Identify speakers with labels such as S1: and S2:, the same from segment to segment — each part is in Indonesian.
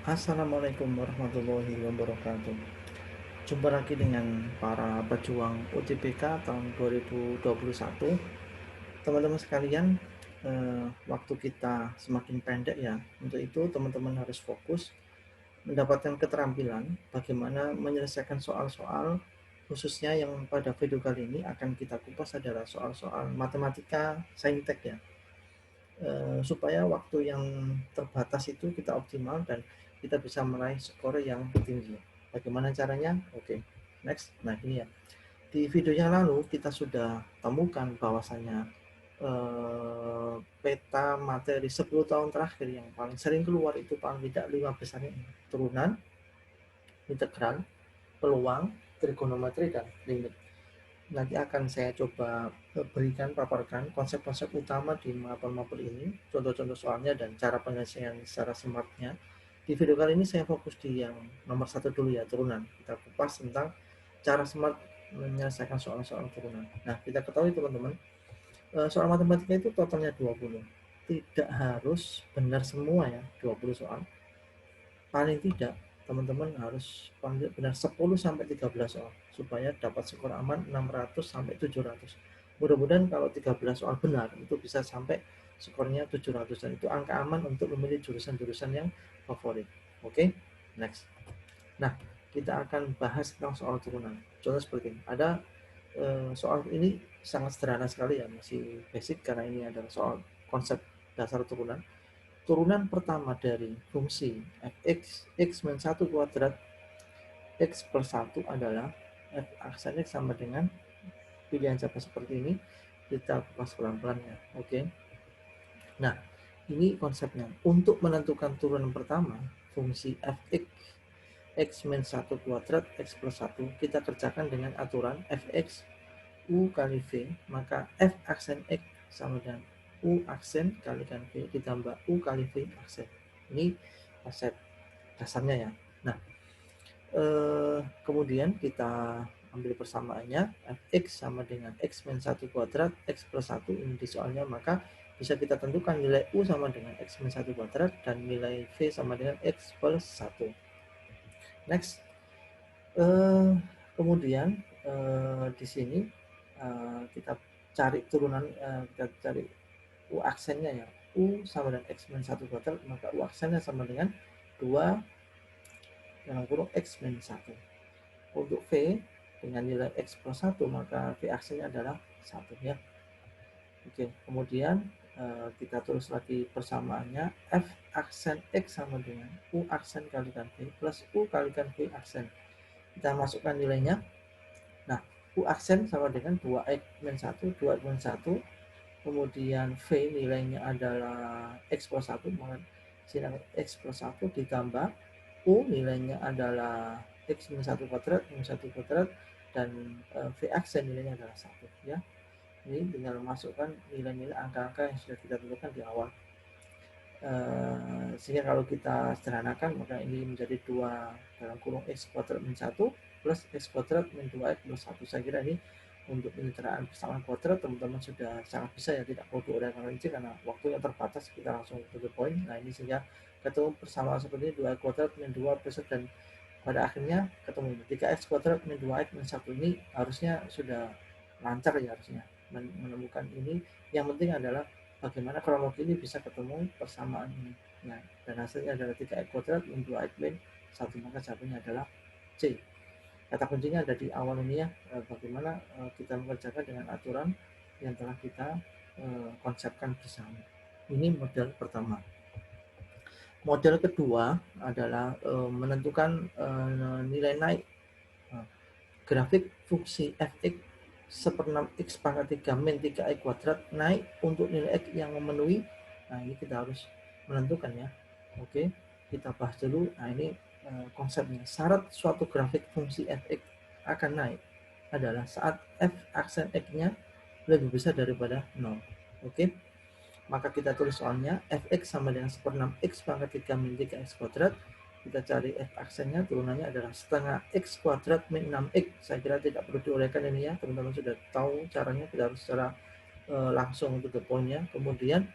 S1: Assalamualaikum warahmatullahi wabarakatuh. Jumpa lagi dengan para pejuang UTBK tahun 2021. Teman-teman sekalian, waktu kita semakin pendek ya. Untuk itu teman-teman harus fokus mendapatkan keterampilan bagaimana menyelesaikan soal-soal, khususnya yang pada video kali ini akan kita kupas adalah soal-soal matematika saintek ya. Supaya waktu yang terbatas itu kita optimal dan kita bisa meraih skor yang tinggi. Bagaimana caranya? Oke, next. Nah ini ya. Di video yang lalu kita sudah temukan bahwasanya peta materi 10 tahun terakhir yang paling sering keluar itu paling tidak 5 besarnya: turunan, integral, peluang, trigonometri, dan limit. Nanti akan saya coba berikan, paparkan konsep-konsep utama di mapel-mapel ini, contoh-contoh soalnya dan cara penyelesaian secara smartnya. Di video kali ini saya fokus di yang nomor satu dulu ya, turunan. Kita kupas tentang cara smart menyelesaikan soal-soal turunan. Nah, kita ketahui teman-teman, soal matematika itu totalnya 20. Tidak harus benar semua ya, 20 soal. Paling tidak teman-teman harus benar 10 sampai 13 soal supaya dapat skor aman 600 sampai 700. Mudah-mudahan kalau 13 soal benar itu bisa sampai skornya 700, dan itu angka aman untuk memilih jurusan-jurusan yang favorit. Oke, next. Nah, kita akan bahas tentang soal turunan. Contoh seperti ini. Ada soal ini sangat sederhana sekali ya, masih basic karena ini adalah soal konsep dasar turunan. Turunan pertama dari fungsi fx x min 1 kuadrat x plus 1 adalah f aksen x sama dengan pilihan siapa seperti ini. Kita kupas pelan-pelan ya. Oke. Nah, ini konsepnya. Untuk menentukan turunan pertama, fungsi fx x min 1 kuadrat x plus 1, kita kerjakan dengan aturan fx u kali v, maka f aksen x sama dengan u aksen kalikan v ditambah u kali v aksen. Ini konsep dasarnya ya. Nah, kemudian kita ambil persamaannya, fx sama dengan x min 1 kuadrat x plus 1 ini di soalnya, maka bisa kita tentukan nilai u sama dengan x min 1 kuadrat dan nilai v sama dengan x plus 1. Next. Kemudian di sini kita cari turunan, kita cari u aksennya ya. U sama dengan x min 1 kuadrat, maka u aksennya sama dengan 2 dalam kurung x min 1. Untuk V dengan nilai x plus 1, maka V aksennya adalah 1 ya. Oke, kemudian kita tulis lagi persamaannya, F aksen X sama dengan U aksen kalikan V plus U kalikan V aksen. Kita masukkan nilainya. Nah, U aksen sama dengan 2x min 1, 2x min 1. Kemudian V nilainya adalah X plus 1, maka sini X plus 1 ditambah U nilainya adalah X min 1 kuadrat, min 1 kuadrat, dan V aksen nilainya adalah 1 ya. Ini tinggal masukkan nilai-nilai angka-angka yang sudah kita tentukan di awal. Sehingga kalau kita sederhanakan, maka ini menjadi 2 dalam kurung x kuadrat min 1 plus x kuadrat min 2x plus 1. Saya kira ini untuk penyederhanaan persamaan kuadrat teman-teman sudah sangat bisa ya, tidak perlu diuraikan rinci karena waktunya terbatas, kita langsung to the point. Nah, ini sehingga ketemu persamaan seperti ini, 2x kuadrat min 2 plus 1, dan pada akhirnya ketemu 3x kuadrat min 2x min 1. Ini harusnya sudah lancar ya, harusnya menemukan ini. Yang penting adalah bagaimana kronologi ini bisa ketemu persamaan ini. Nah, dan hasilnya adalah 3x kuadrat min 2x min 1, maka jawabannya adalah C. Kata kuncinya ada di awal ini ya, bagaimana kita mengerjakan dengan aturan yang telah kita konsepkan bersama. Ini model pertama. Model kedua adalah menentukan nilai naik grafik fungsi fx seperenam x pangkat 3 min 3x kuadrat naik untuk nilai x yang memenuhi. Nah, ini kita harus menentukan ya. Oke, kita bahas dulu. Nah, ini konsepnya. Syarat suatu grafik fungsi fx akan naik adalah saat f aksen x-nya lebih besar daripada 0. Oke, maka kita tulis soalnya fx sama dengan seperenam x pangkat 3 min 3x kuadrat. Kita cari f aksennya, turunannya adalah setengah x kuadrat min 6x. Saya kira tidak perlu diuraikan ini ya, teman-teman sudah tahu caranya, kita harus secara langsung untuk the point-nya. Kemudian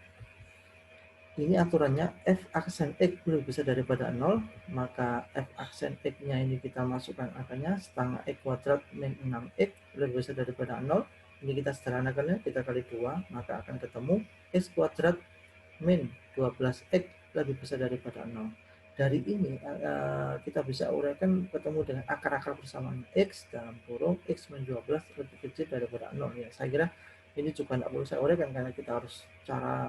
S1: ini aturannya f aksen X lebih besar daripada 0, maka f aksen X-nya ini kita masukkan angkanya setengah X kuadrat min 6X lebih besar daripada 0. Ini kita sederhanakannya, kita kali 2, maka akan ketemu X kuadrat min 12X lebih besar daripada 0. Dari ini kita bisa uraikan ketemu dengan akar-akar persamaan X dalam kurung X min 12 lebih kecil daripada 0. Ya, saya kira ini juga tidak perlu saya uraikan karena kita harus cara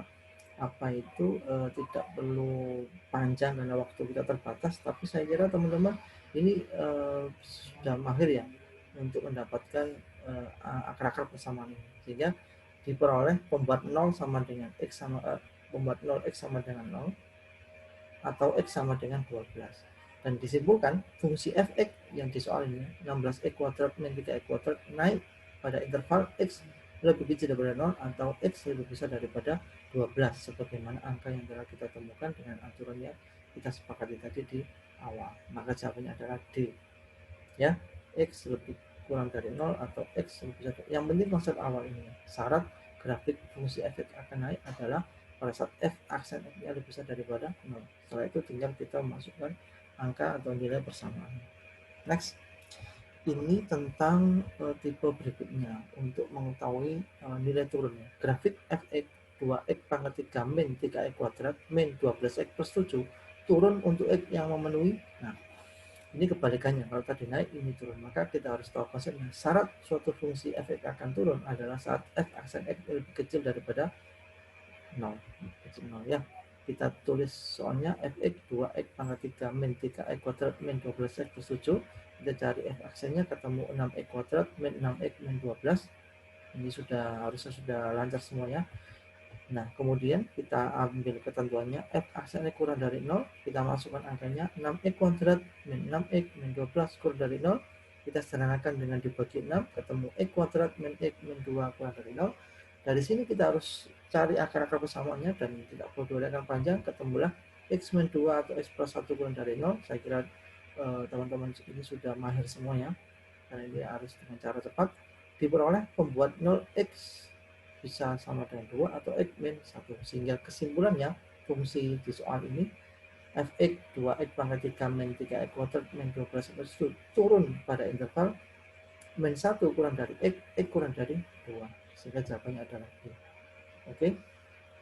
S1: tidak perlu panjang karena waktu kita terbatas, tapi saya kira teman-teman ini sudah mahir ya untuk mendapatkan akar-akar persamaan ini, sehingga diperoleh pembuat 0 sama dengan X sama pembuat 0 X sama dengan 0 atau X sama dengan 12, dan disimpulkan fungsi fx yang di soal ini 16x kuadrat min 3x kuadrat naik pada interval X lebih kecil daripada 0 atau X lebih besar daripada 12 sebagaimana angka yang telah kita temukan dengan aturan yang kita sepakati tadi di awal. Maka jawabannya adalah D ya, X lebih kurang dari 0 atau X lebih besar. Yang penting konsep awal ini, syarat grafik fungsi fx akan naik adalah pada saat f aksen X-nya lebih besar daripada 0. Setelah itu tinggal kita masukkan angka atau nilai persamaan. Next, ini tentang tipe berikutnya untuk mengetahui nilai turunnya. Grafik fx 2x pangkat 3 min 3x kuadrat min 12x plus 7 turun untuk x yang memenuhi. Nah, ini kebalikannya, kalau tadi naik ini turun, maka kita harus tahu konsepnya. Syarat suatu fungsi fx akan turun adalah saat f aksen x lebih kecil daripada 0, kecil 0 ya. Kita tulis soalnya fx 2x pangkat 3 min 3x kuadrat min 12x plus 7. Kita cari f aksennya, ketemu 6x kuadrat min 6x min 12. Ini harusnya sudah lancar semuanya. Nah, kemudian kita ambil ketentuannya f aksen X kurang dari 0, kita masukkan angkanya 6x kuadrat min 6x min 12 kurang dari 0. Kita sederhanakan dengan dibagi 6, ketemu x kuadrat min x min 2 kurang dari 0. Dari sini kita harus cari akar-akar persamaannya dan tidak perlu diuraikan panjang, ketemulah x min 2 atau x plus 1 kurang dari 0. Saya kira teman-teman ini sudah mahir semuanya, karena ini harus dengan cara cepat. Diperoleh pembuat 0x bisa sama dengan 2 atau x min 1, sehingga kesimpulannya fungsi di soal ini fx 2x pangkat 3 min 3x kuadrat min 12 itu turun pada interval min 1 kurang dari x kurang dari 2, sehingga jawabannya adalah B. Oke,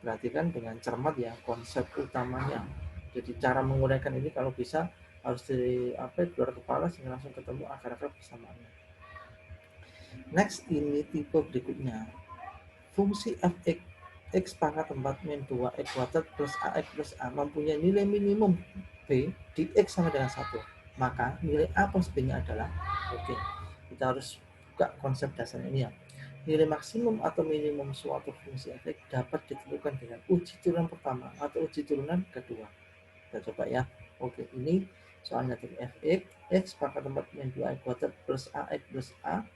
S1: perhatikan dengan cermat ya konsep utamanya. Jadi cara menguraikan ini kalau bisa harus di luar kepala sehingga langsung ketemu akar-akar persamaannya. Next, ini tipe berikutnya. Fungsi fx x pangkat 4 min 2x kuadrat plus ax plus a mempunyai nilai minimum b di x sama dengan 1. Maka nilai a plus b-nya adalah, oke, kita harus buka konsep dasar ini ya. Nilai maksimum atau minimum suatu fungsi fx dapat ditentukan dengan uji turunan pertama atau uji turunan kedua. Kita coba ya. Oke, ini soalnya dari fx x pangkat 4 min 2x kuadrat plus ax plus a.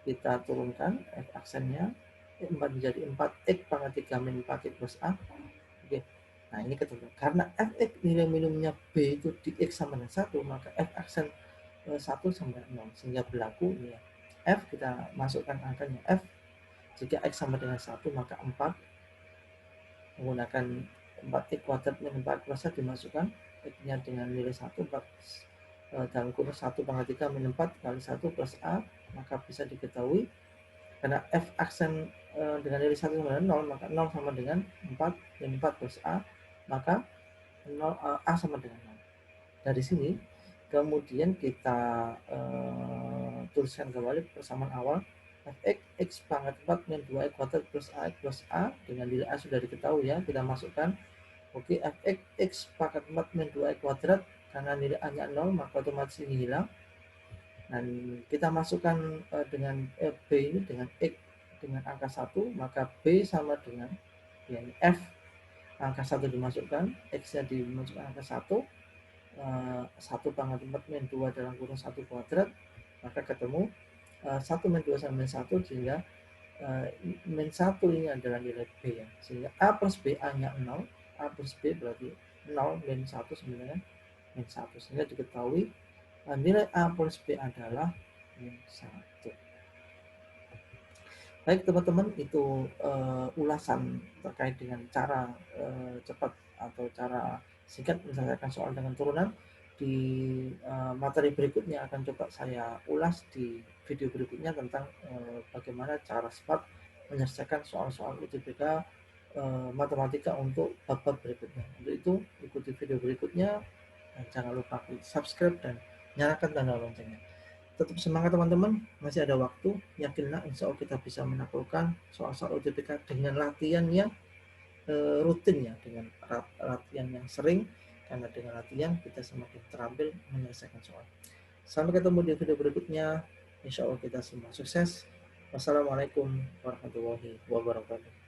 S1: Kita turunkan f aksennya 4 menjadi 4x pangkat 3 min 4x plus a. Oke, nah ini ketemu karena fx nilai minimumnya b itu di x sama dengan 1, maka f aksen 1 sama dengan 0, sehingga berlaku ya f, kita masukkan angkanya f. Jika x sama dengan 1 maka 4 menggunakan 4x kuadrat min 4 plus a dimasukkan x-nya dengan nilai 1, 4 dalam kurung 1 pangkat 3 min 4 kali 1 plus a, maka bisa diketahui karena f aksen dengan nilai 1 sama dengan 0, maka 0 sama dengan 4 min 4 plus a, maka 0, a sama dengan 0. Dari sini kemudian kita tuliskan kembali persamaan awal fx x pangkat 4 min 2x kuadrat plus ax plus a, dengan nilai a sudah diketahui ya, kita masukkan. Oke, fx x pangkat 4 min 2x kuadrat, karena nilai a nya 0 maka otomatis ini hilang, dan kita masukkan dengan b ini dengan x dengan angka 1, maka b sama dengan ya, f angka 1 dimasukkan, x nya dimasukkan angka 1, 1 pangkat 4 min 2 dalam kurung 1 kuadrat, maka ketemu 1 min 2 sama min 1, sehingga min 1 ini adalah nilai b ya, sehingga a plus b, a nya 0, a plus b berarti 0 min 1 sama dengan min 1, sehingga diketahui nilai a plus b adalah min 1. Baik teman-teman, itu ulasan terkait dengan cara cepat atau cara singkat menyelesaikan soal dengan turunan. Di materi berikutnya akan coba saya ulas di video berikutnya tentang bagaimana cara cepat menyelesaikan soal-soal UTBK matematika untuk bab-bab berikutnya. Untuk itu ikuti video berikutnya dan jangan lupa klik subscribe dan nyalakan tanda loncengnya. Tetap semangat teman-teman, masih ada waktu. Yakinlah insya Allah kita bisa menaklukkan soal-soal UTBK dengan latihan yang rutin ya, dengan latihan yang sering, karena dengan latihan kita semakin terampil menyelesaikan soal. Sampai ketemu di video berikutnya. Insya Allah kita semua sukses. Wassalamualaikum warahmatullahi wabarakatuh.